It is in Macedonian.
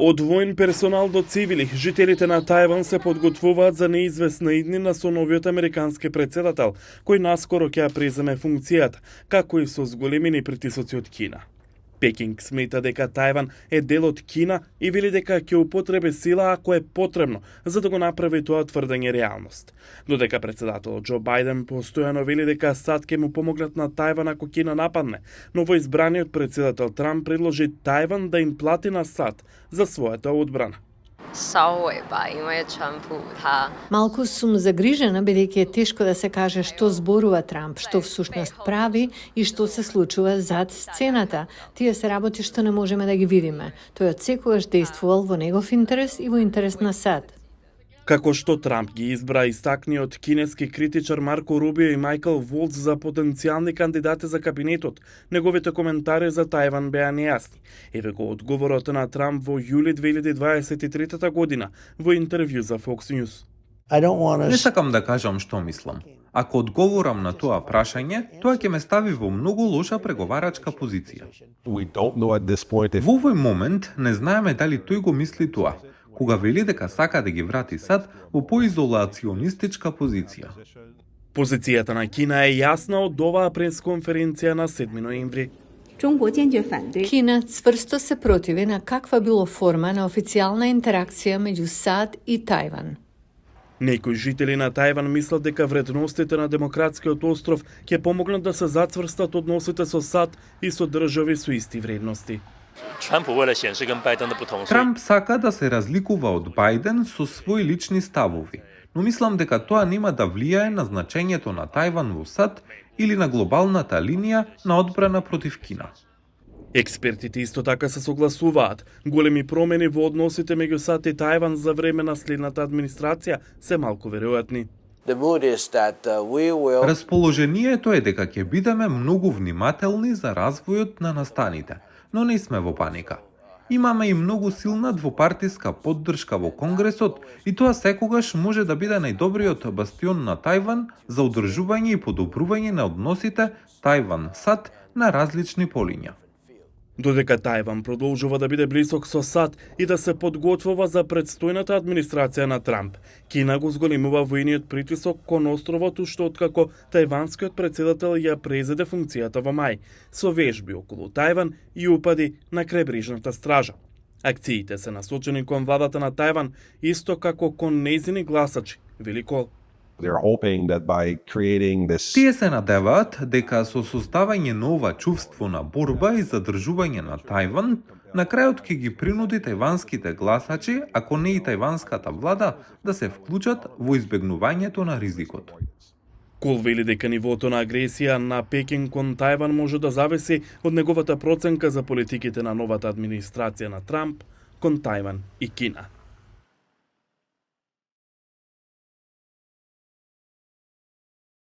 Од воен персонал до цивили, жителите на Тајван се подготвуваат за неизвестна иднина со новиот американски претседател, кој наскоро ќе ја преземе функцијата, како и со зголемени притисоци од Кина. Пекинг смета дека Тајван е дел од Кина и вели дека ќе употреби сила ако е потребно, за да го направи тоа тврдење реалност. Додека претседателот Џо Бајден постојано вели дека САД ќе му помогнат на Тајван ако Кина нападне, но воизбраниот претседател Трамп предложи Тајван да им плати на САД за својата одбрана. Малку сум загрижена, бидејќи е тешко да се каже што зборува Трамп, што всушност прави и што се случува зад сцената. Тие се работи што не можеме да ги видиме. Тој отсекогаш действувал во негов интерес и во интерес на САД. Како што Трамп ги избра истакниот кинески критичар Марко Рубио и Мајкл Волц за потенцијални кандидати за кабинетот, неговите коментари за Тајван беа нејасни. Еве го одговорот на Трамп во јули 2023 година во интервју за Fox News. Не сакам да кажам што мислам. Ако одговорам на тоа прашање, тоа ќе ме стави во многу лоша преговарачка позиција. Во овој момент не знаеме дали тој го мисли тоа, кога вели дека сака да ги врати САД во поизолационистичка позиција. Позицијата на Кина е јасна од оваа пресконференција на 7 ноември. Кина цврсто се противи на каква било форма на официјална интеракција меѓу САД и Тајван. Некои жители на Тајван мислат дека вредностите на демократскиот остров ќе помогнат да се зацврстат односите со САД и со држави со исти вредности. Трамп сака да се разликува од Бајден со своји лични ставови, но мислам дека тоа нема да влијае на значењето на Тајван во САД или на глобалната линија на одбрана против Кина. Експертите исто така се согласуваат. Големи промени во односите меѓу САД и Тајван за време на следната администрација се малку веројатни. Расположението е дека ќе бидеме многу внимателни за развојот на настаните, но не сме во паника. Имаме и многу силна двопартиска поддршка во Конгресот и тоа секогаш може да биде најдобриот бастион на Тајван за одржување и подобрување на односите Тајван-САД на различни полиња. Додека Тајван продолжува да биде близок со САД и да се подготвува за предстојната администрација на Трамп, Кина го зголемува воениот притисок кон островот уште откако тајванскиот претседател ја презеде функцијата во мај, со вежби околу Тајван и упади на крајбрежната стража. Акциите се насочени кон владата на Тајван, исто како кон нејзини гласачи, вели Кол. Тие се надеваат дека со создавање на ова чувство на борба и задржување на Тајван, на крајот ќе ги принуди тајванските гласачи, ако не и тајванската влада, да се вклучат во избегнувањето на ризикот. Кол вели дека нивото на агресија на Пекинг кон Тајван може да зависи од неговата проценка за политиките на новата администрација на Трамп кон Тајван и Кина.